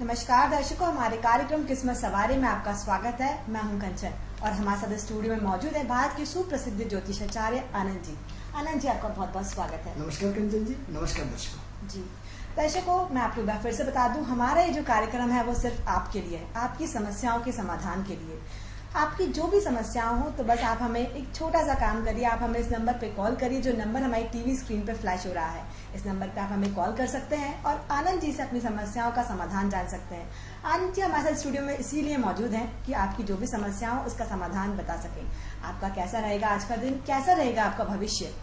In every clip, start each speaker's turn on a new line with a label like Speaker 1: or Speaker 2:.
Speaker 1: नमस्कार दर्शकों, हमारे कार्यक्रम किस्मत सवारी में आपका स्वागत है। मैं हूं कंचन और हमारे साथ स्टूडियो में मौजूद है भारत के सुप्रसिद्ध ज्योतिषाचार्य आनंद जी। आनंद जी, आपका बहुत बहुत स्वागत है।
Speaker 2: नमस्कार कंचन जी, नमस्कार दर्शकों
Speaker 1: जी। दर्शकों, मैं आपको एक बार फिर से बता दूं, हमारा ये जो कार्यक्रम है वो सिर्फ आपके लिए है, आपकी समस्याओं के समाधान के लिए। आपकी जो भी समस्याएं हो तो बस आप हमें एक छोटा सा काम करिए, आप हमें इस नंबर पे कॉल करिए जो नंबर हमारी टीवी स्क्रीन पे फ्लैश हो रहा है। इस नंबर पे आप हमें कॉल कर सकते हैं और आनंद जी से अपनी समस्याओं का समाधान जान सकते हैं। आनंद जी हमारे साथ स्टूडियो में इसीलिए मौजूद हैं कि आपकी जो भी समस्या हो उसका समाधान बता सकें। आपका कैसा रहेगा आज का दिन, कैसा रहेगा आपका भविष्य,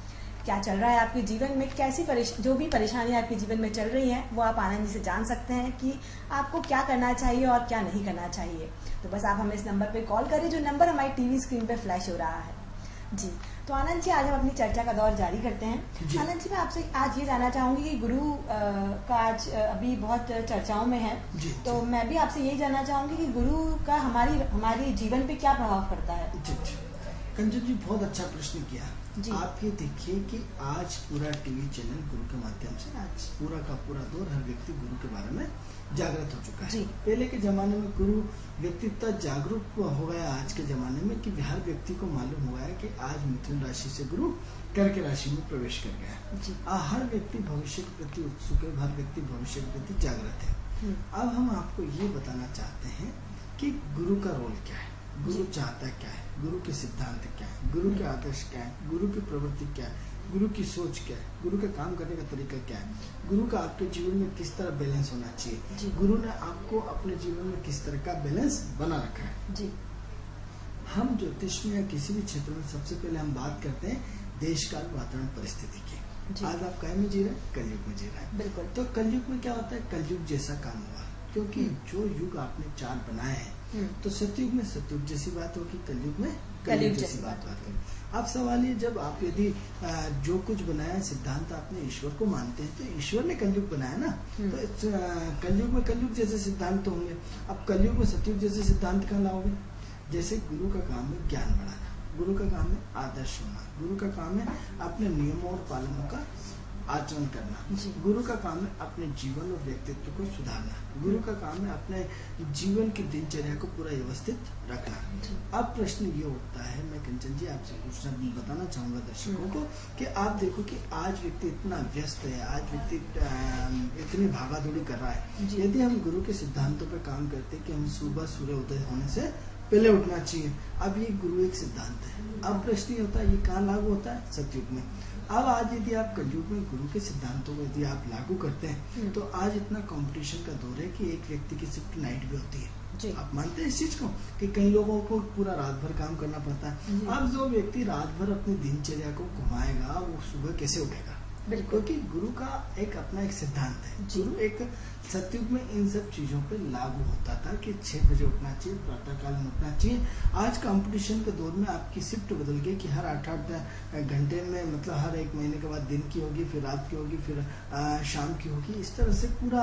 Speaker 1: क्या चल रहा है आपके जीवन में, कैसी जो भी परेशानियां आपके जीवन में चल रही हैं वो आप आनंद जी से जान सकते हैं कि आपको क्या करना चाहिए और क्या नहीं करना चाहिए। तो बस आप हमें इस नंबर पे कॉल करें जो नंबर हमारी टीवी स्क्रीन पे फ्लैश हो रहा है। जी, तो आनंद जी आज हम अपनी चर्चा का दौर जारी करते हैं। आनंद जी, मैं आपसे आज ये जानना चाहूंगी कि गुरु का आज अभी बहुत चर्चाओं में है, तो मैं भी आपसे यही जानना चाहूंगी कि गुरु का हमारी जीवन पे क्या प्रभाव पड़ता है।
Speaker 2: कंचन जी, बहुत अच्छा प्रश्न किया। आप ये देखिए कि आज पूरा टीवी चैनल गुरु के माध्यम से आज पूरा का पूरा दौर हर व्यक्ति गुरु के बारे में जागृत हो चुका है। पहले के जमाने में गुरु व्यक्ति इतना जागरूक हो गया आज के जमाने में कि हर व्यक्ति को मालूम हुआ है कि आज मिथुन राशि से गुरु कर्क राशि में प्रवेश कर गया। हर व्यक्ति भविष्य के प्रति उत्सुक है, हर व्यक्ति भविष्य के प्रति जागृत है। अब हम आपको ये बताना चाहते हैं कि गुरु का रोल क्या है, गुरु चाहता क्या है, गुरु के सिद्धांत क्या है, गुरु के आदर्श क्या है, गुरु की प्रवृत्ति क्या है, गुरु की सोच क्या है, गुरु के काम करने का तरीका क्या है, गुरु का आपके जीवन में किस तरह बैलेंस होना चाहिए, गुरु ने आपको अपने जीवन में किस तरह का बैलेंस बना रखा है। जी। हम ज्योतिष में या किसी भी क्षेत्र में सबसे पहले हम बात करते हैं देश काल वातावरण परिस्थिति की। आज आप काय में जी रहे हैं, कलयुग में जी रहे हैं। बिल्कुल। तो कलयुग में क्या होता है, कलयुग जैसा काम हुआ, क्योंकि जो युग आपने चार बनाए हैं तो सतयुग में सतयुग जैसी बात होगी, कलयुग में कलयुग जैसी बात होगी। अब सवाल ये, जब आप यदि जो कुछ बनाया सिद्धांत आपने ईश्वर को मानते हैं तो ईश्वर ने कलयुग बनाया ना, तो कलयुग में कलयुग जैसे सिद्धांत तो होंगे। अब कलयुग में सतयुग जैसे सिद्धांत कहाँ लाओगे। जैसे गुरु का काम है ज्ञान बढ़ाना, गुरु का काम है आदर्श होना, गुरु का काम है अपने नियमों और पालनों का आचरण करना, गुरु का काम है अपने जीवन और व्यक्तित्व को सुधारना, गुरु का काम है अपने जीवन की दिनचर्या को पूरा व्यवस्थित रखना। अब प्रश्न ये उठता है, मैं कंचन जी आपसे पूछना बताना चाहूंगा दर्शकों को कि आप देखो कि आज व्यक्ति इतना व्यस्त है, आज व्यक्ति इतनी भागा दौड़ी कर रहा है। यदि हम गुरु के सिद्धांतों पर काम करते कि हम सुबह सूर्य उदय होने से पहले उठना चाहिए, अब ये गुरु एक सिद्धांत है। अब प्रश्न ये होता है ये कहाँ लागू होता है, सतयुग में। अब आज यदि आप कलयुग में गुरु के सिद्धांतों को यदि आप लागू करते हैं तो आज इतना कंपटीशन का दौर है कि एक व्यक्ति की शिफ्ट नाइट भी होती है। आप मानते हैं इस चीज को कि कई लोगों को पूरा रात भर काम करना पड़ता है। अब जो व्यक्ति रात भर अपनी दिनचर्या को घुमाएगा वो सुबह कैसे उठेगा। बिल्कुल, क्योंकि गुरु का एक अपना एक सिद्धांत है। गुरु एक सतयुग में इन सब चीजों पे लागू होता था कि 6 बजे उठना चाहिए, प्रातः काल में उठना चाहिए। आज कंपटीशन के दौर में आपकी शिफ्ट बदल गई कि हर 8-8 घंटे में, मतलब हर 1 महीने के बाद दिन की होगी, फिर रात की होगी, फिर शाम की होगी। इस तरह से पूरा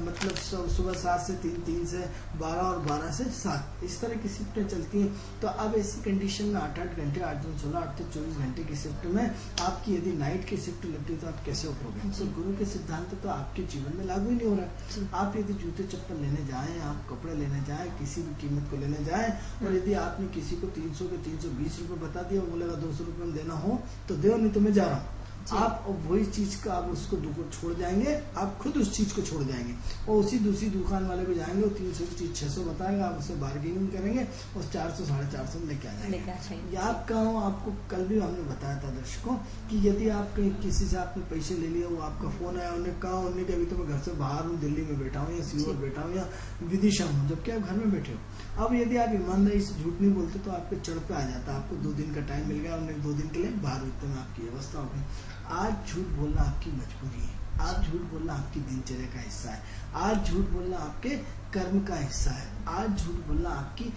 Speaker 2: मतलब सुबह 7 से 3, 3 से 12 और 12 से 7 इस तरह की शिफ्टें चलती हैं। तो अब ऐसी कंडीशन में 8-8 घंटे, 8 दूनी 16, 8 से 24 घंटे की शिफ्ट में आपकी यदि नाइट की शिफ्ट लगती तो आप कैसे उठोगे। तो गुरु के सिद्धांत तो आपके जीवन में लागू नहीं हो रहा। आप यदि जूते चप्पल लेने जाएं, आप कपड़े लेने जाएं, किसी भी कीमत को लेने जाएं, और यदि आपने किसी को 300 के 320 रुपए बता दिया, बोलेगा 200 रुपए में देना हो तो दो, नहीं तो मैं जा रहा हूँ। आप वही चीज का आप उसको छोड़ जाएंगे, आप खुद उस चीज को छोड़ जाएंगे और उसी दूसरी दुकान वाले को जाएंगे, वो 300 की चीज 600 बताएगा, आप उससे बार्गेनिंग करेंगे और 400 450 में लेके आ जाएंगे। आप कहो, आपको कल भी हमने बताया था दर्शकों कि यदि आप कहीं किसी से आपने पैसे ले लिए, वो आपका फोन आया, उन्हें कहा, उन्हें अभी तो मैं घर से बाहर हूँ, दिल्ली में बैठा हूँ या सीहोर बैठा हूँ या विदिशा हूँ, जबकि आप घर में बैठे हो। अब यदि आप ईमानदारी से झूठ नहीं बोलते तो आपके चढ़ पे आ जाता है, आपको 2 दिन का टाइम मिल गया, उन्हें 2 दिन के लिए बाहर रुकते में आपकी व्यवस्था हो गई। आज झूठ बोलना आपकी मजबूरी है, आज झूठ बोलना आपकी दिनचर्या का हिस्सा है, आज झूठ बोलना आपके कर्म का हिस्सा है, आज झूठ बोलना आपकी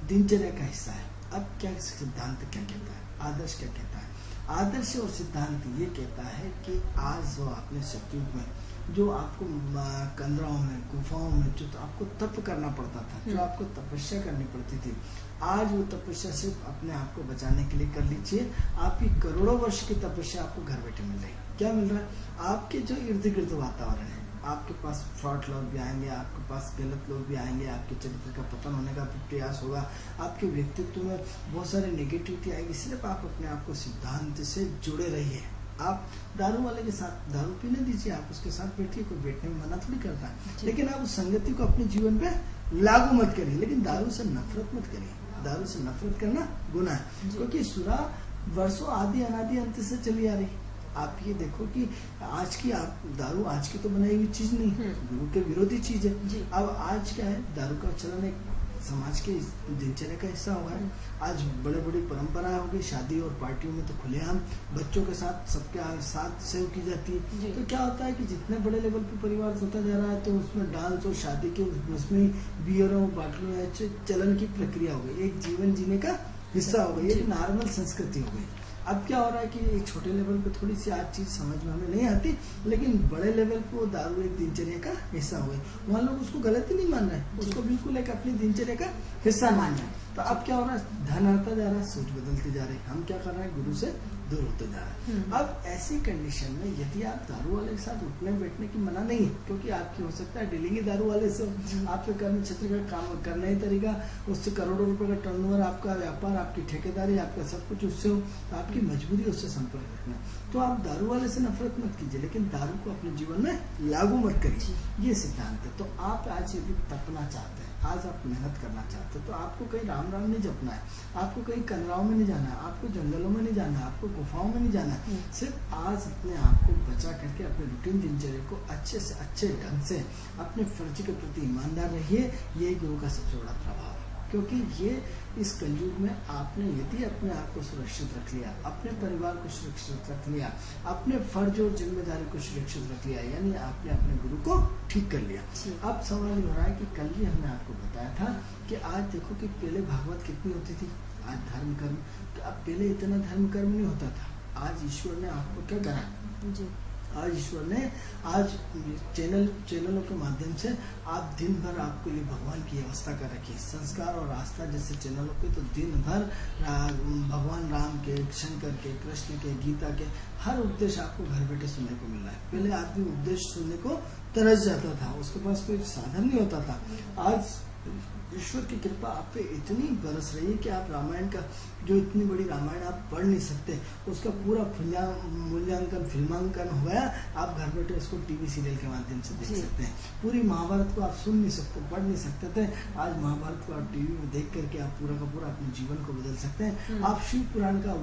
Speaker 2: दिनचर्या का हिस्सा है। अब क्या सिद्धांत क्या कहता है, आदर्श क्या कहता है। आदर्श और सिद्धांत ये कहता है कि आज जो आपने सतयुग में जो आपको कंदराओं में, गुफाओं में जो तो आपको तप करना पड़ता था, जो आपको तपस्या करनी पड़ती थी, आज वो तपस्या सिर्फ अपने आप को बचाने के लिए कर लीजिए। आपकी करोड़ों वर्ष की तपस्या आपको घर बैठे मिल रही है। क्या मिल रहा है, आपके जो इर्द गिर्द वातावरण है, आपके पास फ्रॉड लोग भी आएंगे, आपके पास गलत लोग भी आएंगे, आपके चरित्र का पतन होने का प्रयास होगा, आपके व्यक्तित्व में बहुत सारी नेगेटिविटी आएगी। सिर्फ आप अपने आप को सिद्धांत से जुड़े रहिए। आप दारू वाले के साथ दारू पीने दीजिए, आप उसके साथ बैठिए, कोई बैठने में मना थोड़ी करता है, लेकिन आप उस संगति को अपने जीवन पे लागू मत करिए। लेकिन दारू से नफरत मत करिए, दारू से नफरत करना गुनाह है, क्योंकि सुरा वर्षों आदि अनादि अंत से चली आ रही। आप ये देखो कि आज की आप दारू आज की तो बनाई हुई चीज नहीं, गुरु के विरोधी चीज है। अब आज क्या है, दारू का चलन एक समाज के दिनचर्या का हिस्सा हुआ है। आज बड़े बड़ी परंपराएं हो गई, शादी और पार्टियों में तो खुलेआम बच्चों के साथ सबके साथ सेव की जाती है। तो क्या होता है कि जितने बड़े लेवल पे परिवार होता जा रहा है, तो उसमें डांस और शादी के उसमें बियरों बाटलों चलन की प्रक्रिया हो गई, एक जीवन जीने का हिस्सा हो गई, एक नॉर्मल संस्कृति हो गई। अब क्या हो रहा है कि एक छोटे लेवल पे थोड़ी सी आज चीज समझ में हमें नहीं आती, लेकिन बड़े लेवल पे दारू एक दिनचर्या का हिस्सा हो गई। वहाँ लोग उसको गलत ही नहीं मान रहे, उसको बिल्कुल एक अपनी दिनचर्या का हिस्सा मान रहे हैं। तो अब क्या हो रहा है, धन आता जा रहा है, सोच बदलती जा रही है, हम क्या कर रहे हैं, गुरु से दूर होते जा रहे हैं। अब ऐसी कंडीशन में यदि आप दारू वाले के साथ उठने बैठने की मना नहीं है, क्योंकि आपकी हो सकता है डीलिंग ही दारू वाले से, आपके कर्म क्षेत्र का काम करने ही तरीका, उससे करोड़ों रुपए का टर्नओवर, आपका व्यापार, आपकी ठेकेदारी, आपका सब कुछ उससे हो, तो आपकी मजबूरी उससे संपर्क रखना। तो आप दारू वाले से नफरत मत कीजिए, लेकिन दारू को अपने जीवन में लागू मत करिए, ये सिद्धांत है। तो आप आज यदि तपना चाहते हैं, आज आप मेहनत करना चाहते हैं, तो आपको कहीं राम राम नहीं जपना है, आपको कहीं कनराव में नहीं जाना है, आपको जंगलों में नहीं जाना है, आपको गुफाओं में नहीं जाना है। सिर्फ आज अपने आप को बचा करके अपने रूटीन दिनचर्या को अच्छे से अच्छे ढंग से अपने फर्ज के प्रति ईमानदार रहिए। ये गुरु का सबसे बड़ा प्रभाव है, क्योंकि ये इस कलयुग में आपने यदि अपने आप को सुरक्षित रख लिया, अपने परिवार को सुरक्षित रख लिया, अपने फर्ज और जिम्मेदारी को सुरक्षित रख लिया, यानी आपने अपने गुरु को ठीक कर लिया। अब सवाल हो रहा है कि कल ही हमने आपको बताया था कि आज देखो कि पहले भागवत कितनी होती थी, आज धर्म कर्म, अब पहले इतना धर्म कर्म नहीं होता था। आज ईश्वर ने आपको क्या करा, आज ईश्वर ने आज चैनलों के माध्यम से आप दिन भर आपके लिए भगवान की व्यवस्था कर रखी है। संस्कार और आस्था जैसे चैनलों पे तो दिन भर भगवान राम के, शंकर के, कृष्ण के, गीता के हर उपदेश आपको घर बैठे सुनने को मिल रहा है। पहले आदमी उपदेश सुनने को तरस जाता था, उसके पास कोई साधन नहीं होता था। आज ईश्वर की कृपा आप पे इतनी बरस रही है कि आप रामायण का जो इतनी बड़ी रामायण आप पढ़ नहीं सकते, उसका पूरा मूल्यांकन फिल्मांकन हुआ, आप घर बैठे उसको टीवी सीरियल के माध्यम से देख सकते हैं। पूरी महाभारत को आप सुन नहीं सकते, पढ़ नहीं सकते थे, आज महाभारत को आप टीवी में देख करके आप पूरा का पूरा अपने जीवन को बदल सकते हैं। आप शिव पुराण का,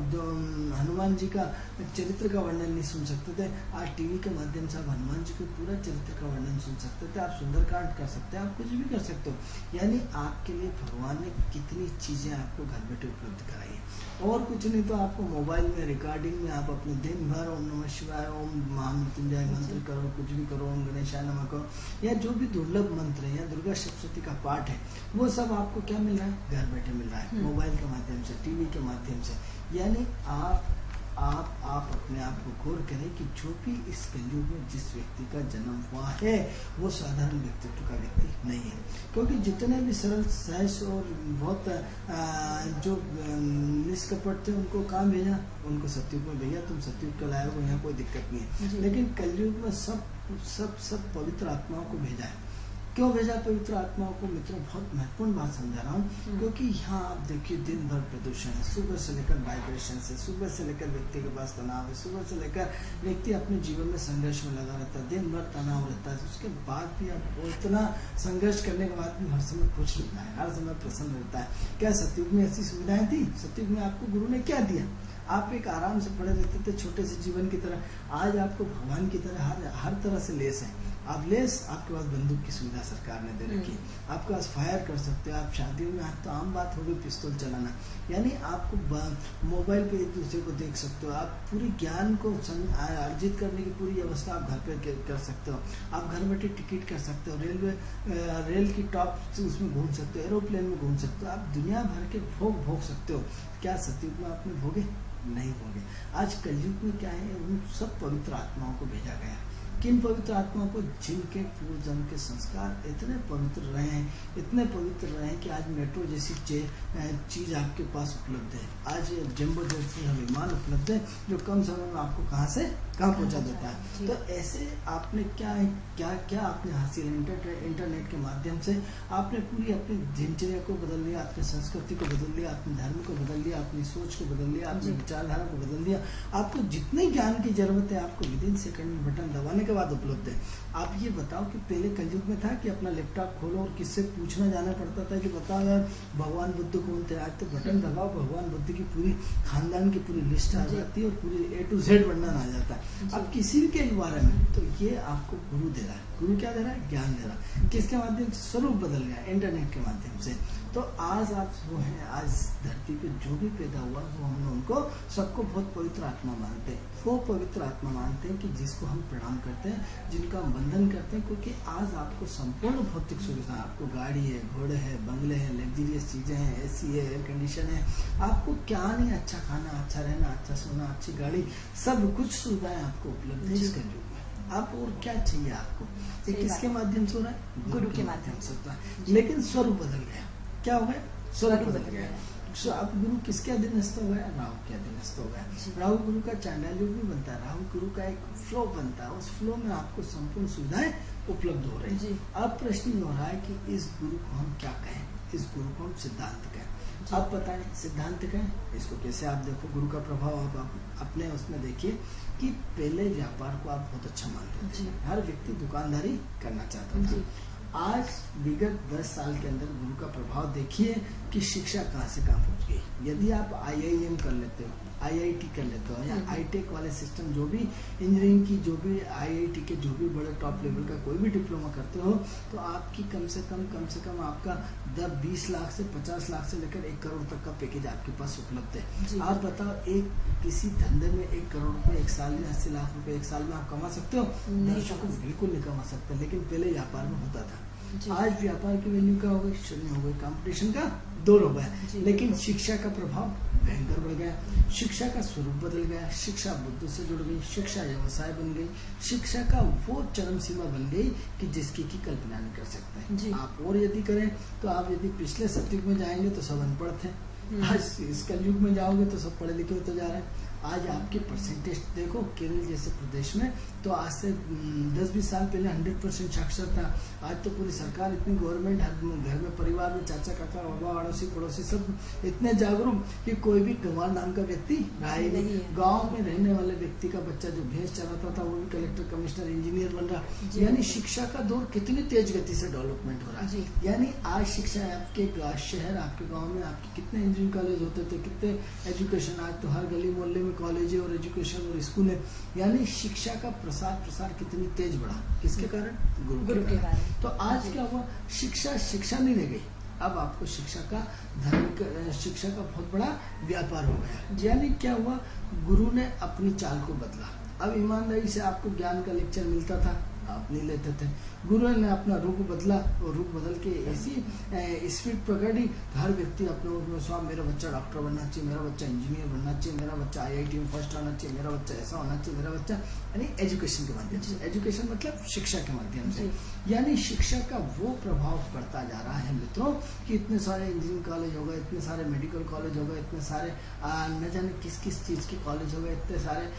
Speaker 2: हनुमान जी का चरित्र का वर्णन नहीं सुन सकते थे, आज टीवी के माध्यम से आप हनुमान जी के पूरा चरित्र का वर्णन सुन सकते थे, आप सुंदरकांड कर सकते हैं, आप कुछ भी कर सकते हो। यानी आपके लिए भगवान ने कितनी चीजें आपको घर बैठे उपलब्ध कराई है। और कुछ नहीं तो आपको मोबाइल में रिकॉर्डिंग में आप अपने दिन भर ओम नमः शिवाय, ओम महामृत्युंजय मंत्र करो, कुछ भी करो, ओम गणेशाय नमः करो, या जो भी दुर्लभ मंत्र है या दुर्गा सप्तशती का पाठ है, वो सब आपको क्या मिल रहा है, घर बैठे मिल रहा है, मोबाइल के माध्यम से, टीवी के माध्यम से। यानी आप अपने आप को गौर करें कि जो भी इस कलयुग में जिस व्यक्ति का जन्म हुआ है वो साधारण व्यक्तित्व का व्यक्ति नहीं है, क्योंकि जितने भी सरल सहज और बहुत जो निष्कपट थे उनको कहाँ भेजा, उनको सतयुग में, भैया तुम सतयुग का लाए हो, यहाँ कोई दिक्कत नहीं है। लेकिन कलयुग में सब पवित्र आत्माओं को भेजा है। क्यों भेजा पवित्र आत्माओं को? मित्रों, बहुत महत्वपूर्ण बात समझा रहा हूँ, क्योंकि यहाँ आप देखिए दिन भर प्रदूषण है, सुबह से लेकर वाइब्रेशन से, सुबह से लेकर व्यक्ति के पास तनाव है, सुबह से लेकर व्यक्ति अपने जीवन में संघर्ष में लगा रहता है, दिन भर तनाव रहता है, उसके बाद भी आप इतना संघर्ष करने के बाद भी हर समय खुश रहता है, हर समय प्रसन्न रहता है। क्या सतयुग में ऐसी सुविधाएं थी? सतयुग में आपको गुरु ने क्या दिया? आप एक आराम से पड़े रहते थे छोटे से जीवन की तरह। आज आपको भगवान की तरह हर तरह से लेस है। आप लेस, आपके पास बंदूक की सुविधा सरकार ने दे रखी है, आपके पास फायर कर सकते हो, आप शादियों में, आज तो आम बात हो गई पिस्तौल चलाना, यानी आपको मोबाइल पे एक दूसरे को देख सकते हो, आप पूरी ज्ञान को अर्जित करने की पूरी व्यवस्था आप घर पे कर सकते हो। आप घर बैठे टिकट कर सकते हो, रेल की टॉप से उसमें घूम सकते हो, एरोप्लेन में घूम सकते हो, आप दुनिया भर के भोग सकते हो। क्या सतयुग में आपने भोगे? नहीं भोगे। आज कलयुग में क्या है, उन सब पवित्र आत्माओं को भेजा गया है। किन पवित्र आत्माओं को जिनके पूर्व जन्म के संस्कार इतने पवित्र रहे हैं, इतने पवित्र रहे हैं कि आज मेट्रो जैसी चीज आपके पास उपलब्ध है, आज जंबो जैसे विमान उपलब्ध है जो कम समय में आपको कहाँ से कहाँ पहुँचा देता है। तो ऐसे आपने क्या क्या क्या आपने हासिल इंटरनेट के माध्यम से आपने पूरी अपनी दिनचर्या को बदल लिया, अपनी संस्कृति को बदल लिया, अपने धर्म को बदल लिया, अपनी सोच को बदल लिया, अपनी विचारधारा को बदल लिया। आपको जितने ज्ञान की जरूरत है आपको विदिन सेकंड में बटन दबाने के बाद उपलब्ध है। आप ये बताओ कि पहले कलयुग में था कि अपना लैपटॉप खोलो और किससे पूछना जाना पड़ता था कि बताओ यार भगवान बुद्ध कौन थे। आज तो बटन दबाओ, भगवान बुद्ध की पूरी खानदान की पूरी लिस्ट आ जाती है और पूरी A to Z वर्णन आ जाता है अब किसी भी के बारे में। तो ये आपको गुरु दे रहा है। गुरु क्या दे रहा है? ज्ञान दे रहा है। किसके माध्यम से? स्वरूप बदल गया इंटरनेट के माध्यम से। तो आज आप वो हैं, आज धरती पे जो भी पैदा हुआ वो हम उनको सबको बहुत पवित्र आत्मा मानते हैं। वो पवित्र आत्मा मानते हैं कि जिसको हम प्रणाम करते हैं, जिनका हम वंदन करते हैं, क्योंकि आज आपको संपूर्ण भौतिक सुविधा, आपको गाड़ी है, घोड़े है, बंगले हैं, लग्जरियस चीजें हैं, AC है, एयर कंडीशन है, आपको क्या नहीं, अच्छा खाना, अच्छा रहना, अच्छा सोना, अच्छी गाड़ी, सब कुछ सुविधाएं आपको उपलब्ध है इसके युग में। आप और क्या चाहिए आपको? ये किसके माध्यम से हो रहा है? गुरु के माध्यम से होता है। लेकिन स्वरूप बदल गया। क्या हो गया? स्वरूप बदल गया। अब गुरु किसके अधीनस्थ हो गया? राहु के अधीनस्थ हो गया। राहु गुरु का चांडाल योग भी बनता है, राहु गुरु का एक फ्लो बनता है, उस फ्लो में आपको संपूर्ण सुविधाएं उपलब्ध हो रही है। अब प्रश्न ये हो रहा है कि इस गुरु को हम क्या कहें? इस गुरु को हम सिद्धांत कहें। अब बताएं सिद्धांत कहें इसको कैसे? आप देखो गुरु का प्रभाव आप अपने उसमें देखिए कि पहले व्यापार को आप बहुत अच्छा मानते थे, हर व्यक्ति दुकानदारी करना चाहता था। आज विगत 10 साल के अंदर गुरु का प्रभाव देखिए कि शिक्षा कहाँ से कहाँ पहुँच गई। यदि आप IIM कर लेते हो, IIT कर लेते हो या ITech वाले सिस्टम, जो भी इंजीनियरिंग की, जो भी IIT के जो भी बड़े टॉप लेवल का कोई भी डिप्लोमा करते हो, तो आपकी कम से कम आपका 20 लाख से 50 लाख से लेकर 1 करोड़ तक का पैकेज आपके पास उपलब्ध है। आप बताओ एक किसी धंधे में 1 करोड़ रुपए एक साल में, 80 लाख रुपए एक साल में आप कमा सकते हो? दर्शकों बिल्कुल नहीं कमा सकते। लेकिन पहले व्यापार में होता था। आज व्यापार की वैल्यू क्या हो गई? शून्य हो गई। कंपटीशन का दौर हो गया। लेकिन शिक्षा का प्रभाव भयंकर बढ़ गया। शिक्षा का स्वरूप बदल गया। शिक्षा बुद्ध से जुड़ गई। शिक्षा व्यवसाय बन गई। शिक्षा का वो चरम सीमा बन गई कि जिसकी की कल्पना नहीं कर सकते आप। और यदि करें तो आप यदि पिछले सतयुग में जाएंगे तो सब अनपढ़ थे, आज इस कलयुग में जाओगे तो सब पढ़े लिखे होते जा रहे हैं। आज आपके परसेंटेज देखो, केरल जैसे प्रदेश में तो आज से 10-20 साल पहले 100% साक्षर था। आज तो पूरी सरकार इतनी, गवर्नमेंट घर में परिवार में चाचा काका बाबा अड़ोसी पड़ोसी सब इतने जागरूक कि कोई भी गंवार नाम का व्यक्ति रहा ही नहीं। गाँव में रहने वाले व्यक्ति का बच्चा जो भैंस चलाता था वो भी कलेक्टर, कमिश्नर, इंजीनियर बन रहा। यानी शिक्षा का दौर कितनी तेज गति से डेवलपमेंट हो रहा है। यानी आज शिक्षा आपके शहर, आपके गाँव में आपके कितने इंजीनियरिंग कॉलेज होते थे, कितने एजुकेशन, आज तो हर गली मोहल्ले में कॉलेज है और एजुकेशन और स्कूल है। यानी शिक्षा का प्रसार कितनी तेज बढ़ा, किसके कारण? गुरु के कारण। तो आज क्या हुआ? शिक्षा नहीं रह गई। अब आपको शिक्षा का शिक्षा का बहुत बड़ा व्यापार हो गया। यानी क्या हुआ? गुरु ने अपनी चाल को बदला। अब ईमानदारी से आपको ज्ञान का लेक्चर मिलता था, आप नहीं लेते थे। गुरु ने अपना रूप बदला और रूप बदल के ऐसी स्पीड पकड़ी, हर व्यक्ति अपने स्वाब, मेरा बच्चा डॉक्टर बनना चाहिए, मेरा बच्चा इंजीनियर बनना चाहिए, मेरा बच्चा IIT में फर्स्ट आना चाहिए, मेरा बच्चा ऐसा होना चाहिए, मेरा बच्चा, यानी एजुकेशन के माध्यम से। एजुकेशन मतलब शिक्षा के माध्यम से। यानी शिक्षा का वो प्रभाव पड़ता जा रहा है मित्रों कि इतने सारे इंजीनियरिंग कॉलेज हो गए, इतने सारे मेडिकल कॉलेज हो गए, इतने सारे न जाने किस किस चीज़ के कॉलेज हो गए, इतने सारे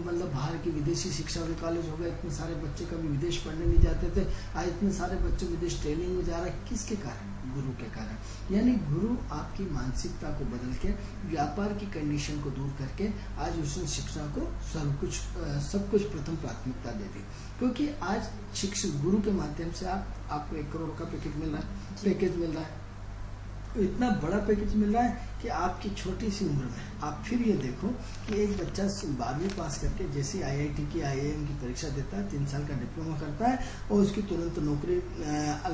Speaker 2: मतलब बाहर की विदेशी शिक्षा के कॉलेज हो गए, इतने सारे बच्चे कभी विदेश पढ़ने नहीं जाते थे, आज इतने सारे बच्चे विदेश ट्रेनिंग में जा रहे हैं। किसके कारण? गुरु के कारण। यानी गुरु आपकी मानसिकता को बदल के, व्यापार की कंडीशन को दूर करके आज उसने शिक्षा को सब कुछ प्रथम प्राथमिकता दे दी। क्योंकि आज शिक्षक गुरु के माध्यम से आपको 1 करोड़ का पैकेज मिल रहा है। इतना बड़ा पैकेज मिल रहा है कि आपकी छोटी सी उम्र में आप फिर ये देखो कि एक बच्चा 12वीं पास करके जैसे IIT की IIM की परीक्षा देता है, 3 साल का डिप्लोमा करता है और उसकी तुरंत नौकरी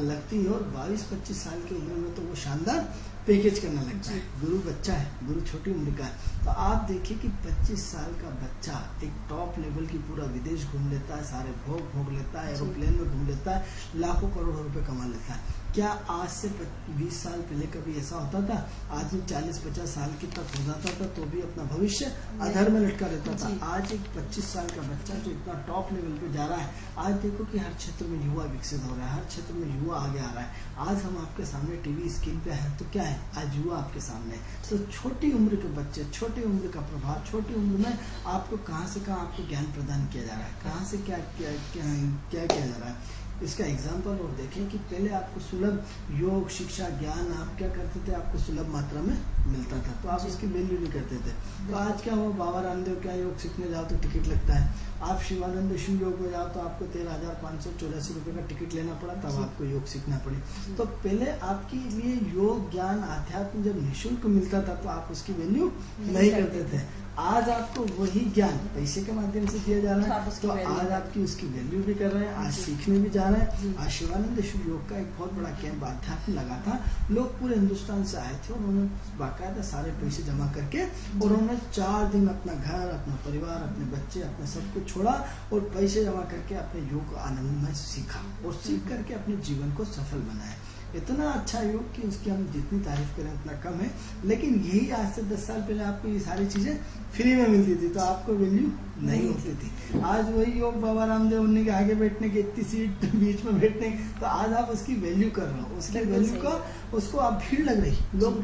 Speaker 2: लगती है और 22-25 साल की उम्र में तो वो शानदार पैकेज करना लगता है। गुरु बच्चा है, गुरु छोटी उम्र का है। तो आप देखिए कि 25 साल का बच्चा एक टॉप लेवल की पूरा विदेश घूम लेता है, सारे भोग लेता है, एरोप्लेन में घूम लेता है, लाखों करोड़ों रुपए कमा लेता है। क्या आज से 20 साल पहले कभी ऐसा होता था? आदमी 40 40-50 साल की तक हो जाता था तो भी अपना भविष्य अधर में लटका रहता था। आज एक 25 साल का बच्चा जो इतना टॉप लेवल पे जा रहा है, आज देखो कि हर क्षेत्र में युवा विकसित हो रहा है, हर क्षेत्र में युवा आगे आ रहा है। आज हम आपके सामने टीवी स्क्रीन पे हैं तो क्या है, आज युवा आपके सामने है। तो छोटी उम्र के बच्चे, छोटी उम्र का प्रभाव, छोटी उम्र में आपको कहाँ से कहाँ आपको ज्ञान प्रदान किया जा रहा है, कहाँ से क्या किया जा रहा है। इसका एग्जाम्पल और देखें कि पहले आपको सुलभ योग, शिक्षा, ज्ञान आप क्या करते थे, आपको सुलभ मात्रा में मिलता था तो आप उसकी वैल्यू नहीं करते थे। तो आज क्या हुआ, बाबा रामदेव क्या योग सीखने जाओ तो टिकट लगता है, आप शिवानंद शिव योग में जाओ तो आपको 13,584 रुपये का टिकट लेना पड़ा, तब आपको योग सीखना पड़ी। तो पहले आपके लिए योग, ज्ञान, आध्यात्म जब निःशुल्क मिलता था तो आप उसकी वैल्यू नहीं करते थे। आज आपको वही ज्ञान पैसे के माध्यम से दिया जा रहा है तो आज आपकी उसकी वैल्यू भी कर रहे हैं, आज सीखने भी जा रहे हैं। आज शिवानंद शिव योग का एक बहुत बड़ा कैंप आध्यात्म लगा था, लोग पूरे हिंदुस्तान से आए थे, उन्होंने बाकायदा सारे पैसे जमा करके और उन्होंने 4 दिन अपना घर, अपना परिवार, अपने बच्चे, अपने सब कुछ छोड़ा और पैसे जमा करके अपने योग को आनंद में सीखा और सीख करके अपने जीवन को सफल बनाया। इतना अच्छा योग कि उसकी हम जितनी तारीफ करें उतना कम है। लेकिन यही आज से 10 साल पहले आपको ये सारी चीजें फ्री में मिलती थी तो आपको वैल्यू नहीं होती थी। आज वही योग बाबा रामदेव उन्हीं के आगे बैठने की, इतनी सीट बीच में बैठने की, तो आज आप उसकी वैल्यू कर रहे हो, उसकी वैल्यू को उसको आप भीड़ लग रही, लोग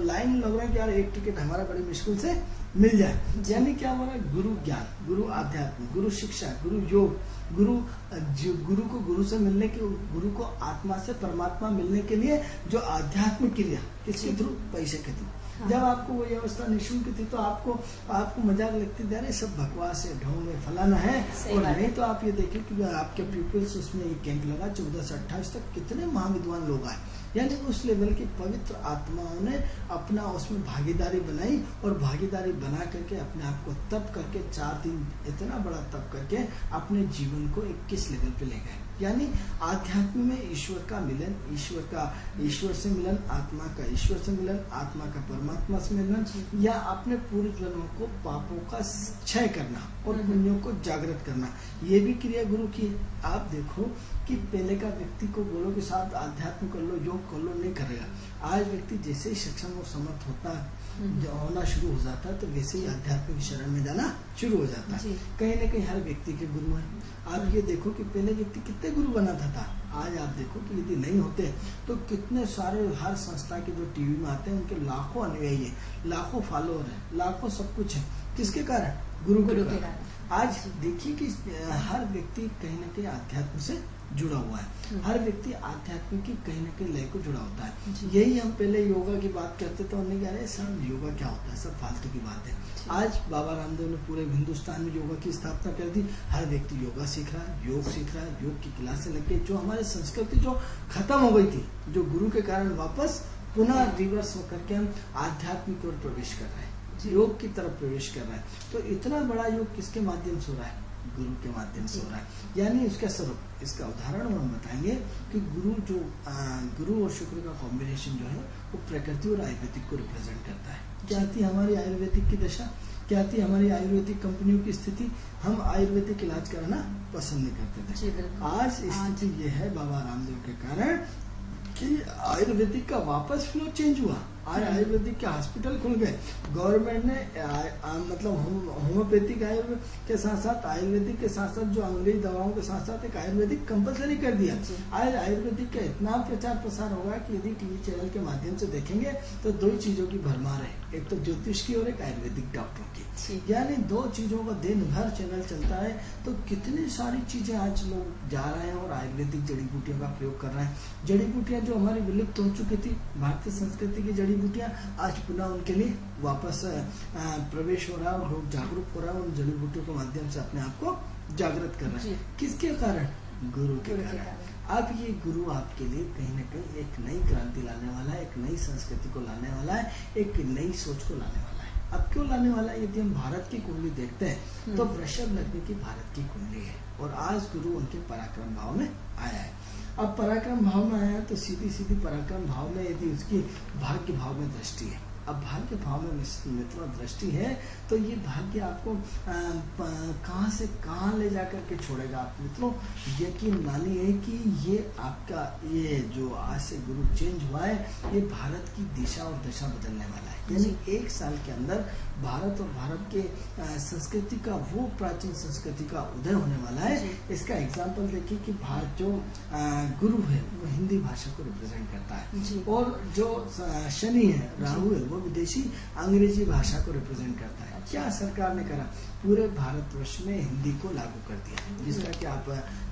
Speaker 2: लाइन लग रहे हैं कि यार एक टिकट हमारा बड़ी मुश्किल से मिल जाए। यानी क्या हो रहा है, गुरु ज्ञान, गुरु आध्यात्म, गुरु शिक्षा, गुरु योग, गुरु को गुरु से मिलने के, गुरु को आत्मा से परमात्मा मिलने के लिए जो आध्यात्मिक क्रिया, किसके थ्रू, पैसे के थ्रू। जब आपको वो व्यवस्था निःशुल्क थी तो आपको मजाक लगती थी, अरे सब बकवास है, ढोंग है, फलाना है। और नहीं तो आप ये देखिए कि आपके पीपल्स उसमें एक कैंप लगा 14 से 28 तक, कितने महाविद्वान लोग आए, यानी उस लेवल की पवित्र आत्माओं ने अपना उसमें भागीदारी बनाई और भागीदारी बना करके अपने आप को तप करके 4 दिन इतना बड़ा तप करके अपने जीवन को 21 लेवल पे ले गए। यानी आध्यात्म में ईश्वर का मिलन, ईश्वर से मिलन, आत्मा का ईश्वर से मिलन, आत्मा का परमात्मा से मिलन, या अपने पूर्व जन्मों को पापों का क्षय करना और पुण्यों को जागृत करना, ये भी क्रिया गुरु की। आप देखो कि पहले का व्यक्ति को बोलो कि साथ आध्यात्म कर लो, योग कर लो, नहीं करेगा। आज व्यक्ति जैसे ही सक्षम और समर्थ होता होना शुरू हो जाता है तो वैसे ही आध्यात्मिक शरण में जाना शुरू हो जाता है। कहीं न कहीं हर व्यक्ति के गुरु हैं। आप ये देखो कि पहले व्यक्ति कितने गुरु बनाता था, आज आप देखो कि यदि नहीं होते तो कितने सारे, हर संस्था के जो टीवी में आते हैं उनके लाखों अनुयायी है, लाखों फॉलोअर है, लाखों सब कुछ है। किसके कारण, गुरु के कारण। आज देखिए कि हर व्यक्ति कहीं न कहीं आध्यात्म से जुड़ा हुआ है, हर व्यक्ति आध्यात्म की कहीं न कहीं लय को जुड़ा होता है। यही हम पहले योगा की बात करते तो उन्हें कह रहे सब योगा क्या होता है, सब फालतू की बात है। आज बाबा रामदेव ने पूरे हिंदुस्तान में योगा की स्थापना कर दी, हर व्यक्ति योगा सीख रहा है, योग सीख रहा है, योग की क्लासें लग गई। जो हमारी संस्कृति जो खत्म हो गई थी, जो गुरु के कारण वापस पुनः रिवर्स होकर के हम आध्यात्मिक ओर प्रवेश कर रहे हैं, योग की तरफ प्रवेश कर रहे हैं। तो इतना बड़ा योग किसके माध्यम से हो रहा है, गुरु के माध्यम से हो रहा है। यानी इसका स्वरूप, इसका उदाहरण हम बताएंगे कि गुरु और शुक्र का कॉम्बिनेशन जो है वो प्रकृति और आयुर्वेदिक को रिप्रेजेंट करता है। क्या आती है हमारी आयुर्वेदिक की दशा, क्या आती है हमारी आयुर्वेदिक कंपनियों की स्थिति, हम आयुर्वेदिक इलाज कराना पसंद नहीं करते थे। आज स्थिति ये है बाबा रामदेव के कारण कि आयुर्वेदिक का वापस फ्लो चेंज हुआ। आज आयुर्वेदिक के हॉस्पिटल खुल गए, गवर्नमेंट ने मतलब होम्योपैथिक आयुर्वेद के साथ साथ, आयुर्वेदिक के साथ साथ, जो अंग्रेजी दवाओं के साथ साथ एक आयुर्वेदिक कंपलसरी कर दिया। आज आयुर्वेदिक का इतना प्रचार प्रसार होगा कि यदि टीवी चैनल के माध्यम से देखेंगे तो 2 चीजों की भरमार है, एक तो ज्योतिष की और एक आयुर्वेदिक डॉक्टरों की। यानी 2 चीजों का दिन भर चैनल चलता है। तो कितनी सारी चीजें आज लोग जा रहे हैं और आयुर्वेदिक जड़ी बूटियों का प्रयोग कर रहे हैं। जड़ी बूटियां जो हमारी विलुप्त हो चुकी थी, भारतीय संस्कृति की जड़ी बूटियां आज पुनः उनके लिए वापस प्रवेश हो रहा है और लोग जागरूक हो रहा है, उन जड़ी बूटियों के माध्यम से अपने आप को जागृत कर रहे हैं। किसके कारण, गुरु के कारण। अब ये गुरु आपके लिए कहीं न कहीं एक नई क्रांति लाने वाला है, एक नई संस्कृति को लाने वाला है, एक नई सोच को लाने वाला है। अब क्यों लाने वाला है, यदि हम भारत की कुंडली देखते हैं तो वृषभ लग्न की भारत की कुंडली है और आज गुरु उनके पराक्रम भाव में आया है। अब पराक्रम भाव में आया तो सीधी सीधी पराक्रम भाव में यदि उसकी भाग्य भाव में दृष्टि है, अब भाग्य भाव में मित्रों दृष्टि है तो ये भाग्य आपको कहां से कहां ले जाकर के छोड़ेगा। आप मित्रों यकीन मानिए कि ये आपका ये जो आज से गुरु चेंज हुआ है ये भारत की दिशा और दशा बदलने वाला है। यानी 1 साल के अंदर भारत और भारत के संस्कृति का वो प्राचीन संस्कृति का उदय होने वाला है। इसका एग्जाम्पल देखिए कि भारत जो गुरु है वो हिंदी भाषा को रिप्रेजेंट करता है और जो शनि है राहु है वो विदेशी अंग्रेजी भाषा को रिप्रेजेंट करता है। क्या सरकार ने करा, पूरे भारतवर्ष में हिंदी को लागू कर दिया, जिसका कि आप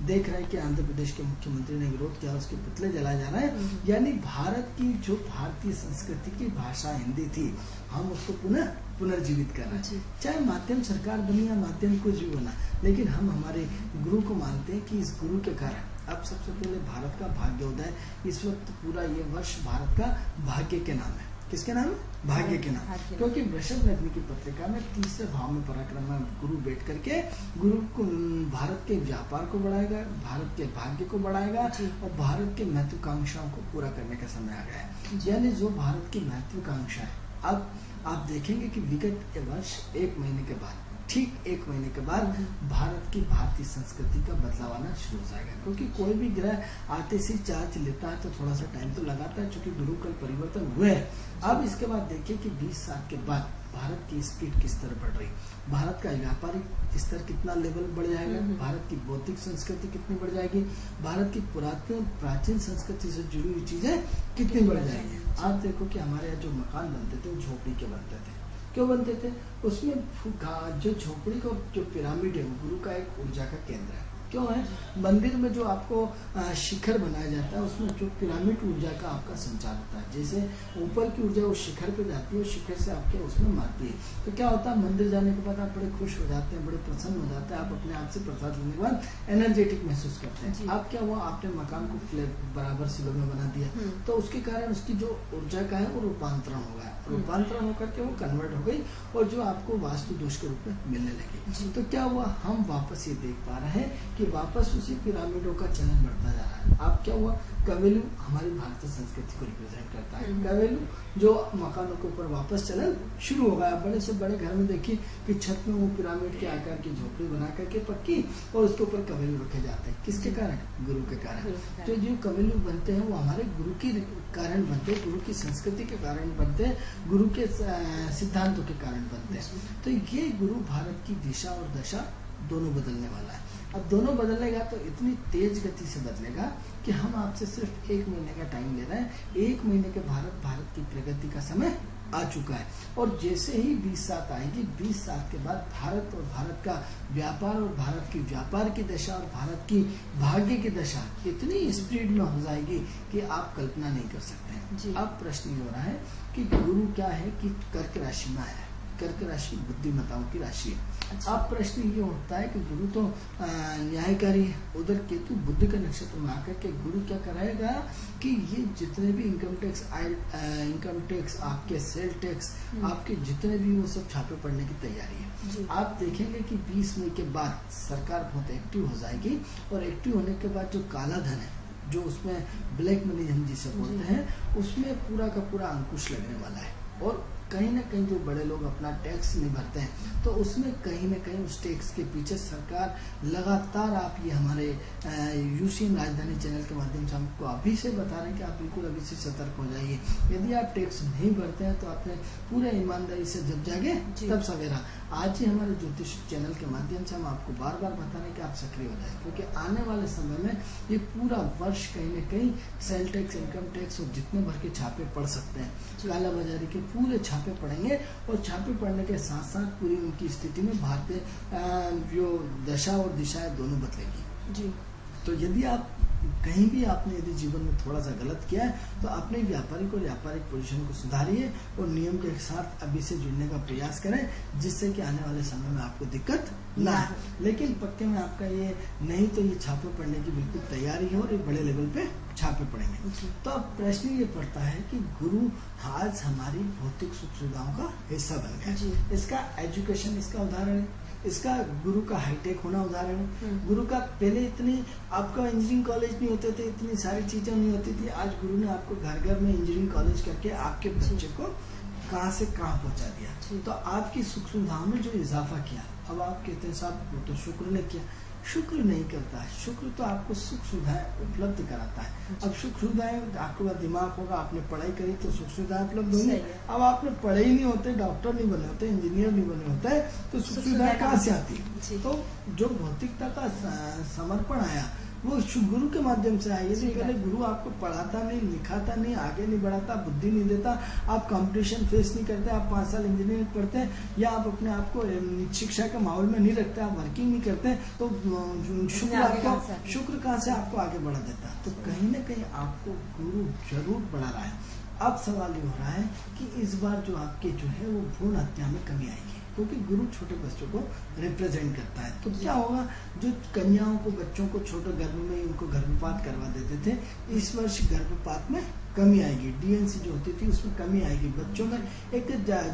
Speaker 2: देख रहे हैं कि आंध्र प्रदेश के मुख्यमंत्री ने विरोध किया, उसके पुतले जलाए जा रहे हैं। यानी भारत की जो भारतीय संस्कृति की भाषा हिंदी थी हम उसको पुनर्जीवित कर रहे हैं। चाहे माध्यम सरकार बनी या माध्यम कुछ भी बना, लेकिन हम हमारे गुरु को मानते हैं कि इस गुरु के कारण अब सबसे पहले भारत का भाग्योदय, इस वक्त पूरा ये वर्ष भारत का भाग्य के नाम है। किसके नाम है? भाग्य के नाम। क्योंकि वृषभ लग्न की पत्रिका में 3 भाव में पराक्रम में गुरु बैठ करके गुरु को भारत के व्यापार को बढ़ाएगा, भारत के भाग्य को बढ़ाएगा और भारत के महत्वाकांक्षाओं को पूरा करने का समय आ गया है। यानी जो भारत की महत्वाकांक्षा है, अब आप देखेंगे कि विगत वर्ष 1 महीने के बाद, ठीक 1 महीने के बाद भारत की भारतीय संस्कृति का बदलाव आना शुरू हो जाएगा। क्योंकि कोई भी ग्रह आते से चार्ज लेता है तो थोड़ा सा टाइम तो लगाता है, क्योंकि गुरु कल परिवर्तन हुए हैं। अब इसके बाद देखिए कि 20 साल के बाद भारत की स्पीड किस तरह बढ़ रही, भारत का व्यापारिक स्तर कितना लेवल बढ़ जाएगा, भारत की बौद्धिक संस्कृति कितनी बढ़ जाएगी, भारत की पुरातन प्राचीन संस्कृति से जुड़ी हुई चीजें कितनी बढ़ जाएंगी। आप देखो कि हमारे यहाँ जो मकान बनते थे वो झोपड़ी के बनते थे। क्यों बनते थे? उसमें जो झोपड़ी का जो पिरामिड है वो गुरु का एक ऊर्जा का केंद्र है। क्यों है? मंदिर में जो आपको शिखर बनाया जाता है उसमें जो पिरामिड ऊर्जा का आपका संचार होता है। जैसे ऊपर की ऊर्जा उस शिखर पे जाती है और शिखर से आपके उसमें मारती है, तो क्या होता है मंदिर जाने के बाद आप बड़े खुश हो जाते हैं, बड़े प्रसन्न हो जाते हैं, आप अपने आप से प्रसाद लेने के बाद एनर्जेटिक महसूस करते हैं। आप क्या हुआ, आपने मकान को फ्लैट बराबर सिलों में बना दिया, तो उसके कारण उसकी जो ऊर्जा का है वो रूपांतरण हो गया, रूपांतरण होकर के वो कन्वर्ट हो गई और जो आपको वास्तु दोष के रूप में मिलने लगी। तो क्या हुआ, हम वापस ये देख पा रहे हैं कि वापस उसी पिरामिडों का चलन बढ़ता जा रहा है। अब क्या हुआ, कवेलू हमारी भारतीय संस्कृति को रिप्रेजेंट करता है। कवेलू जो मकानों के ऊपर वापस चलन शुरू हो गया। बड़े से बड़े घर में देखिए कि छत में वो पिरामिड के आकार की झोपड़ी बना करके पक्की और उसके ऊपर कवेलू रखे जाते हैं। किसके कारण? गुरु के कारण। तो जो कवेलू बनते हैं वो हमारे गुरु के कारण बनते हैं, गुरु की संस्कृति के कारण बनते हैं, गुरु के सिद्धांतों के कारण बनते हैं। तो ये गुरु भारत की दिशा और दशा दोनों बदलने वाला है। अब दोनों बदलेगा तो इतनी तेज गति से बदलेगा कि हम आपसे सिर्फ 1 महीने का टाइम ले रहे हैं। 1 महीने के भारत की प्रगति का समय आ चुका है और जैसे ही 20 साल आएगी, 20 साल के बाद भारत और भारत का व्यापार और भारत की व्यापार की दशा और भारत की भाग्य की दशा इतनी स्पीड में हो जाएगी कि आप कल्पना नहीं कर सकते। अब प्रश्न ये हो रहा है कि गुरु क्या है कि कर्क राशि में आया है। कर्क राशि बुद्धिमताओं की राशि है। अब प्रश्न ये उठता है कि गुरु तो न्यायकारी है, उधर केतु बुद्ध के नक्षत्र में आकर के गुरु क्या कराएगा कि ये जितने भी इनकम टैक्स आपके सेल टैक्स आपके जितने भी वो सब छापे पड़ने की तैयारी है। आप देखेंगे कि 20 मई के बाद सरकार बहुत एक्टिव हो जाएगी और एक्टिव होने के बाद जो काला धन है, जो उसमें ब्लैक मनी हम जिसे बोलते हैं, उसमें पूरा का पूरा अंकुश लगने वाला है। और कहीं ना कहीं जो बड़े लोग अपना टैक्स नहीं भरते हैं तो उसमें कहीं ना कहीं उस टैक्स के पीछे सरकार लगातार, आप ये हमारे यूसीएन राजधानी चैनल के माध्यम से हमको अभी से बता रहे हैं कि आप बिल्कुल अभी से सतर्क हो जाइए। यदि आप टैक्स नहीं भरते हैं तो आपने पूरे ईमानदारी से जब जागे तब सवेरा। आज ही हमारे ज्योतिष चैनल के माध्यम से हम आपको बार बार बता रहे हैं कि आप सक्रिय हो जाए, क्योंकि आने वाले समय में ये पूरा वर्ष कहीं न कहीं सेल टैक्स, इनकम टैक्स और जितने भर के छापे पड़ सकते हैं, काला बाजारी के पूरे छापे पड़ेंगे और छापे पड़ने के साथ साथ पूरी उनकी स्थिति में भारतीय जो दशा और दिशाएं दोनों बदलेगी। जी। तो यदि आप कहीं भी आपने यदि जीवन में थोड़ा सा गलत किया है तो अपने व्यापारिक और व्यापारिक पोजीशन को सुधारिए और नियम के साथ अभी से जुड़ने का प्रयास करें, जिससे कि आने वाले समय में आपको दिक्कत ना हो। लेकिन पक्के में आपका ये नहीं तो ये छापे पड़ने की बिल्कुल तैयारी है और ये बड़े लेवल पे छापे पड़ेंगे। तो अब प्रश्न ये पड़ता है कि गुरु आज हमारी भौतिक सुख सुविधाओं का हिस्सा बन गया। इसका एजुकेशन इसका उदाहरण है, इसका गुरु का हाईटेक होना उदाहरण है। गुरु का पहले इतनी आपका इंजीनियरिंग कॉलेज नहीं होते थे, इतनी सारी चीजें नहीं होती थी। आज गुरु ने आपको घर घर में इंजीनियरिंग कॉलेज करके आपके बच्चे को कहाँ से कहाँ पहुंचा दिया। तो आपकी सुख सुविधाओं में जो इजाफा किया, अब आप कहते हैं साहब वो तो शुक्र ने किया। शुक्र नहीं करता है, शुक्र तो आपको सुख सुविधाएं उपलब्ध कराता है। अब सुख सुविधाएं, आपके पास दिमाग होगा, आपने पढ़ाई करी तो सुख सुविधाएं उपलब्ध होंगी। अब आपने पढ़े ही नहीं होते, डॉक्टर नहीं बने होते, इंजीनियर नहीं बने होते, तो सुख सुविधाएं कहाँ से आती। तो जो भौतिकता का समर्पण आया वो गुरु के माध्यम से आया। यदि पहले गुरु आपको पढ़ाता नहीं, लिखाता नहीं, आगे नहीं बढ़ाता, बुद्धि नहीं देता, आप कंपटीशन फेस नहीं करते, आप 5 साल इंजीनियरिंग पढ़ते हैं या आप अपने आप को शिक्षा के माहौल में नहीं रखते, आप वर्किंग नहीं करते, तो शुक्र कहाँ से आपको आगे बढ़ा देता। तो कहीं ना कहीं आपको गुरु जरूर बढ़ा रहा है। अब सवाल ये हो रहा है कि इस बार जो आपके जो है वो भ्रूण हत्या में कमी आएगी, क्योंकि गुरु छोटे बच्चों को रिप्रेजेंट करता है। तो क्या होगा, जो कन्याओं को, बच्चों को छोटे गर्भ में ही उनको गर्भपात करवा देते थे, इस वर्ष गर्भपात में कमी आएगी। डीएनसी जो होती थी उसमें कमी आएगी। बच्चों में एक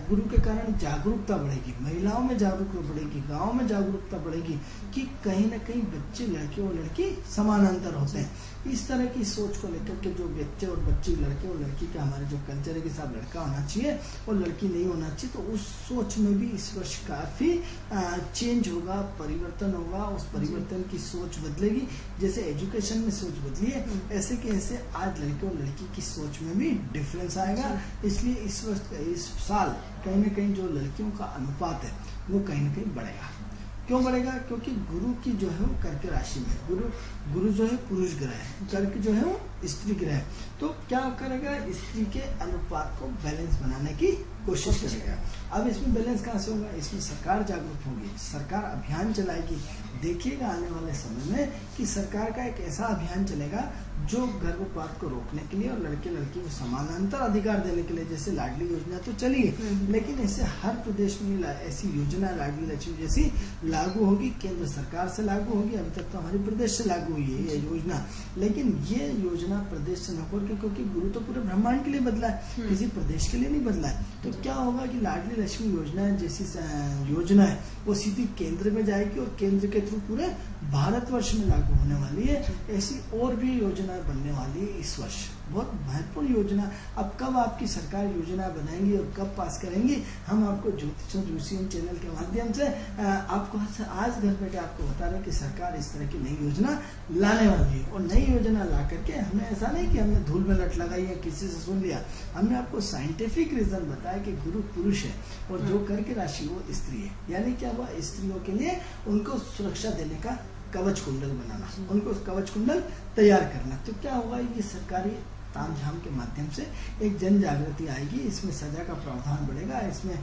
Speaker 2: गुरु के कारण जागरूकता बढ़ेगी, महिलाओं में जागरूकता बढ़ेगी, गाँव में जागरूकता बढ़ेगी कि कहीं ना कहीं बच्चे लड़के और लड़की समानांतर होते हैं। इस तरह की सोच को लेकर के जो बच्चे और बच्ची, लड़के और लड़की का हमारे जो कल्चर है कि साहब लड़का होना चाहिए और लड़की नहीं होना चाहिए, तो उस सोच में भी इस वर्ष काफी चेंज होगा, परिवर्तन होगा। उस परिवर्तन की सोच बदलेगी। जैसे एजुकेशन में सोच बदली है, ऐसे के ऐसे आज लड़के और लड़की की सोच में भी डिफरेंस आएगा। इसलिए इस साल कहीं ना कहीं जो लड़कियों का अनुपात है वो कहीं ना कहीं बढ़ेगा। क्यों बढ़ेगा? क्योंकि गुरु की जो है वो कर्क राशि में, गुरु जो है पुरुष ग्रह है, कर्क जो है वो स्त्री ग्रह है। तो क्या करेगा, स्त्री के अनुपात को बैलेंस बनाने की कोशिश करेगा। अब इसमें बैलेंस कहाँ से होगा? इसमें सरकार जागरूक होगी, सरकार अभियान चलाएगी। देखिएगा आने वाले समय में कि सरकार का एक ऐसा अभियान चलेगा जो गर्भपात को रोकने के लिए और लड़के लड़की को समानांतर अधिकार देने के लिए, जैसे लाडली योजना तो चली है, लेकिन ऐसे हर प्रदेश में ऐसी योजना लाडली लक्ष्मी जैसी लागू होगी, केंद्र सरकार से लागू होगी। अभी तक तो हमारे प्रदेश से लागू हुई है ये योजना, लेकिन ये योजना प्रदेश से न होकर के, क्योंकि गुरु तो पूरे ब्रह्मांड के लिए बदला है, किसी प्रदेश के लिए नहीं बदला है। तो क्या होगा कि लाडली लक्ष्मी योजना जैसी योजना है वो सीधी केंद्र में जाएगी और केंद्र के थ्रू पूरे भारतवर्ष में लागू होने वाली है। ऐसी और भी योजनाएं बनने वाली है इस वर्ष, बहुत महत्वपूर्ण योजना। अब कब आपकी सरकार योजना बनाएंगी और कब पास करेंगी, हम आपको ज्योतिषियन चैनल के माध्यम से आपको आज घर बैठे आपको बता रहे हैं कि सरकार इस तरह की नई योजना लाने वाली है। और नई योजना ला करके हमने ऐसा नहीं कि हमने धूल में लट लगाई है, किसी से सुन लिया, हमने आपको साइंटिफिक रीजन बताया कि गुरु पुरुष है और जो कर्क राशि वो स्त्री है। यानी क्या हुआ, स्त्रियों के लिए उनको सुरक्षा देने का कवच कुंडल बनाना, उनको कवच कुंडल तैयार करना। तो क्या होगा, ये सरकारी तामझाम के माध्यम से एक जन जागृति आएगी। इसमें सजा का प्रावधान बढ़ेगा, इसमें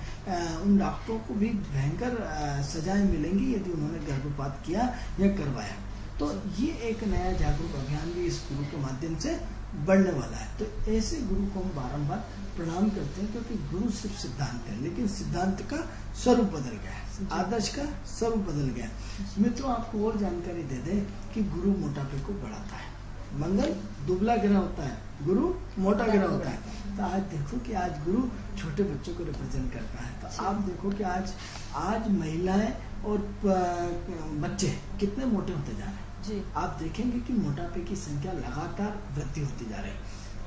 Speaker 2: उन डॉक्टरों को भी भयंकर सजाएं मिलेंगी यदि उन्होंने गर्भपात किया या करवाया। तो ये एक नया जागरूक अभियान भी इस गुरु के माध्यम से बढ़ने वाला है। तो ऐसे गुरु को हम बारंबार प्रणाम करते हैं, क्योंकि गुरु सिर्फ सिद्धांत है, लेकिन सिद्धांत का स्वरूप बदल गया है, आदर्श का स्वरूप बदल गया है। मित्रों, आपको और जानकारी दे दें कि गुरु मोटापे को बढ़ाता है। मंगल दुबला ग्रह होता है, गुरु मोटा ग्रह होता है। तो आज देखो कि आज गुरु छोटे बच्चों को रिप्रेजेंट करता है। तो आप देखो कि आज महिलाएं और बच्चे कितने मोटे होते जा रहे हैं जी। आप देखेंगे कि मोटापे की संख्या लगातार वृद्धि होती जा रही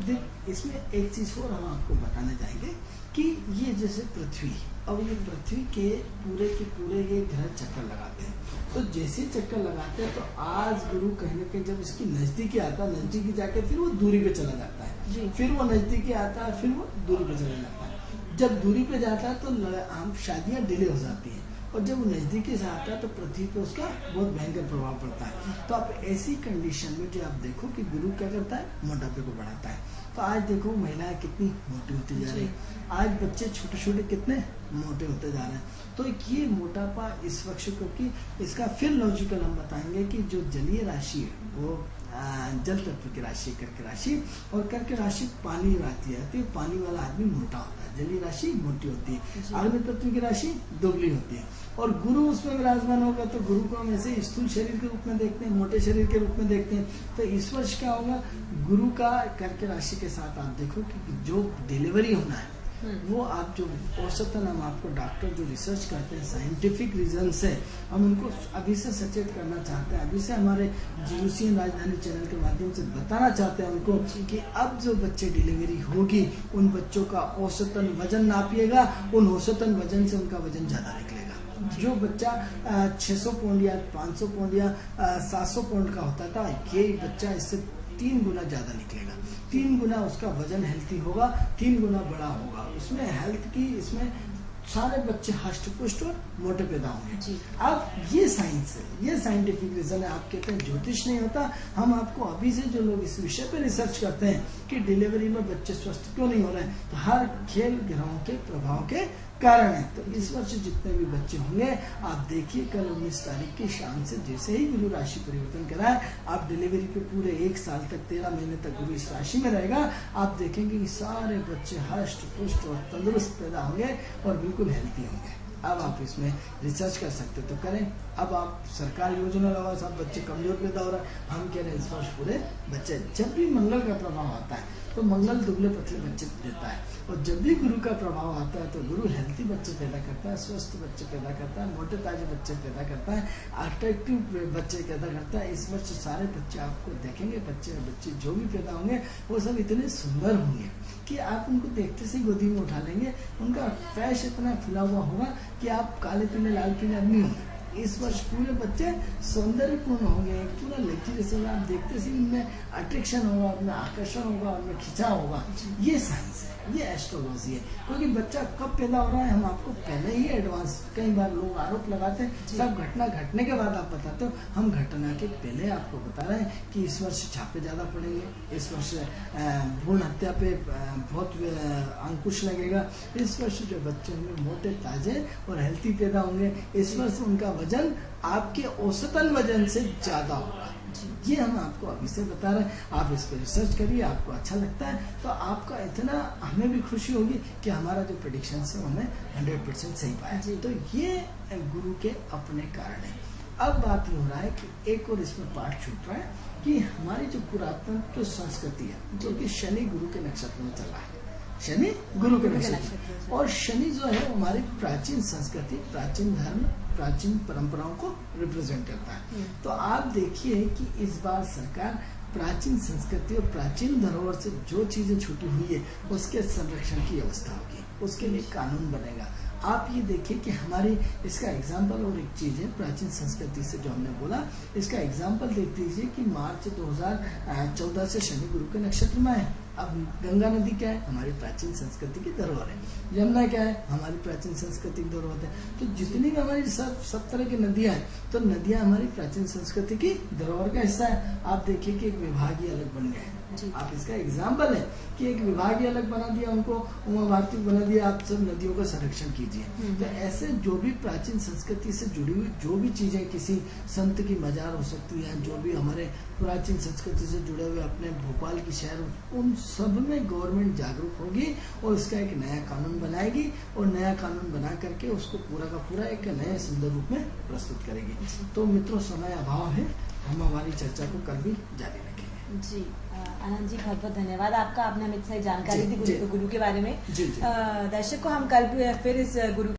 Speaker 2: है। इसमें एक चीज और हम आपको बताने जाएंगे कि ये जैसे पृथ्वी, अब ये पृथ्वी के पूरे ये ग्रह चक्कर लगाते हैं। तो जैसे चक्कर लगाते हैं तो आज गुरु कहीं ना कहीं जब इसकी नजदीकी आता है, नजदीकी जाके फिर वो दूरी पे चला जाता है, फिर वो नजदीकी आता है, फिर वो दूरी पे चला जाता है। जब दूरी पे जाता है तो आम शादियां डिले हो जाती हैं, और जब वो नजदीकी से आता है तो पृथ्वी पे उसका बहुत भयंकर प्रभाव पड़ता है। तो आप ऐसी कंडीशन में जो आप देखो कि गुरु क्या करता है, मोटापे को बढ़ाता है। तो आज देखो महिलाएं कितनी मोटी होती जा रही है, आज बच्चे छोटे छोटे कितने मोटे होते जा रहे हैं। तो ये मोटापा इस वक्त, क्योंकि इसका फिर लॉजिकल हम बताएंगे कि जो जलीय राशि है वो जल तत्व की राशि कर्क राशि, और कर्क राशि पानी आती है, पानी वाला आदमी मोटा होता है, जलीय राशि मोटी होती है, अग्नि तत्व की राशि दुबली होती है। और गुरु उसमें विराजमान होगा तो गुरु को हम ऐसे स्थूल शरीर के रूप में देखते हैं, मोटे शरीर के रूप में देखते हैं। तो इस वर्ष क्या होगा, गुरु का कर्क राशि के साथ आप देखो कि जो डिलीवरी होना है वो आप जो औसतन हम आपको डॉक्टर जो रिसर्च करते हैं साइंटिफिक रीजन से हम उनको अभी से सचेत करना चाहते हैं, अभी से हमारे जीयूसी राजधानी चैनल के माध्यम से बताना चाहते हैं उनको कि अब जो बच्चे डिलीवरी होगी उन बच्चों का औसतन वजन नापिएगा, उन औसतन वजन से उनका वजन ज्यादा निकलेगा। जो बच्चा 600 पाउंड या 500 पाउंड या 700 पाउंड का होता था, ये बच्चा इससे 3 गुना ज्यादा निकलेगा। 3 गुना उसका वजन हेल्थी होगा, 3 गुना बड़ा होगा। उसमें हेल्थ की, इसमें सारे बच्चे हष्ट पुष्ट और मोटे पैदा होंगे। अब ये साइंस है, ये साइंटिफिक रीजन है। आप कहते हैं ज्योतिष नहीं होता, हम आपको अभी से जो लोग इस विषय पे रिसर्च करते हैं कि डिलीवरी में बच्चे स्वस्थ क्यों नहीं हो रहे हैं, तो हर खेल ग्रहों के प्रभाव के कारण है। तो इस वर्ष जितने भी बच्चे होंगे आप देखिए, कल 19 तारीख की शाम से जैसे ही गुरु राशि परिवर्तन कराए, आप डिलीवरी पे पूरे 1 साल तक 13 महीने तक गुरु इस राशि में रहेगा, आप देखेंगे कि सारे बच्चे हष्ट पुष्ट और तंदुरुस्त पैदा होंगे और बिल्कुल हेल्थी होंगे। अब आप इसमें रिसर्च कर सकते तो करें। अब आप सरकार योजना लगाओ, सब बच्चे कमजोर पैदा हो रहा है, हम कह रहे हैं इस वर्ष पूरे बच्चे, जब भी मंगल का प्रभाव आता है तो मंगल दुबले पतले बच्चे देता है, और जब भी गुरु का प्रभाव आता है तो गुरु हेल्थी बच्चे पैदा करता है, स्वस्थ बच्चे पैदा करता है, मोटे ताजे बच्चे पैदा करता है, अट्रैक्टिव बच्चे पैदा करता है। इस वर्ष सारे बच्चे आपको देखेंगे, बच्चे जो भी पैदा होंगे वो सब इतने सुंदर होंगे कि आप उनको देखते से गोदी में उठा लेंगे। उनका फैश इतना फुला हुआ होगा कि आप काले पीले लाल पीले नहीं होंगे। इस वर्ष पूरे बच्चे सौंदर्यपूर्ण होंगे, पूरा लग्जरियस होगा, आप देखते से इनमें अट्रैक्शन होगा, उनमें आकर्षण होगा, उनमें खिंचाव होगा। ये साइंस है, ये एस्ट्रोलॉजी है। क्योंकि बच्चा कब पैदा हो रहा है हम आपको पहले ही एडवांस, कई बार लोग आरोप लगाते हैं सब घटना घटने के बाद आप बताते हो, हम घटना के पहले आपको बता रहे हैं कि इस वर्ष छापे ज्यादा पड़ेंगे, इस वर्ष भ्रूण हत्या पे बहुत अंकुश लगेगा, इस वर्ष जो बच्चे होंगे मोटे ताजे और हेल्थी पैदा होंगे, इस वर्ष उनका वजन आपके औसतन वजन से ज्यादा होगा। ये हम आपको अभी से बता रहे हैं। आप इस पर रिसर्च करिए, आपको अच्छा लगता है तो आपका इतना हमें भी खुशी होगी कि हमारा जो प्रेडिक्शन है हमें 100% सही पाया। तो ये गुरु के अपने कारण है। अब बात ये हो रहा है कि एक और इसमें पार्ट छूट रहा है कि हमारी जो पुरातन जो संस्कृति है, जो कि शनि गुरु के नक्षत्र में चला है, शनि गुरु के नक्षत्र, और शनि जो है हमारी प्राचीन संस्कृति, प्राचीन धर्म, प्राचीन परंपराओं को रिप्रेजेंट करता है। तो आप देखिए कि इस बार सरकार प्राचीन संस्कृति और प्राचीन धरोहर से जो चीजें छूटी हुई है उसके संरक्षण की व्यवस्था होगी, उसके लिए कानून बनेगा। आप ये देखिए कि हमारी इसका एग्जाम्पल, और एक चीज है प्राचीन संस्कृति से जो हमने बोला, इसका एग्जाम्पल देख लीजिए कि मार्च 2014 से शनि गुरु के नक्षत्र में है। अब गंगा नदी क्या है, हमारी प्राचीन संस्कृति की धरोहर है। यमुना क्या है, हमारी प्राचीन संस्कृति की धरोहर है। तो जितनी भी हमारी सब तरह की नदियां हैं, तो नदियां हमारी प्राचीन संस्कृति की धरोहर का हिस्सा है। आप देखिए कि एक विभाग ही अलग बन गए हैं। आप इसका एग्जाम्पल है कि एक विभाग ही अलग बना दिया, उनको उमा भारती बना दिया, आप सब नदियों का संरक्षण कीजिए। तो ऐसे जो भी प्राचीन संस्कृति से जुड़ी हुई जो भी चीजें, किसी संत की मजार हो सकती है, जो भी हमारे प्राचीन संस्कृति से जुड़े हुए अपने भोपाल की शहर, उन सब में गवर्नमेंट जागरूक होगी और इसका एक नया कानून बनाएगी, और नया कानून बना करके उसको पूरा का पूरा एक नए सुंदर रूप में प्रस्तुत करेगी। तो मित्रों, समय अभाव है, हम हमारी चर्चा को कल भी जारी रखेंगे।
Speaker 1: जी आनंद जी, बहुत बहुत धन्यवाद आपका, आपने हमें सही जानकारी दी गुरु के बारे में। दर्शक को हम कल फिर इस गुरु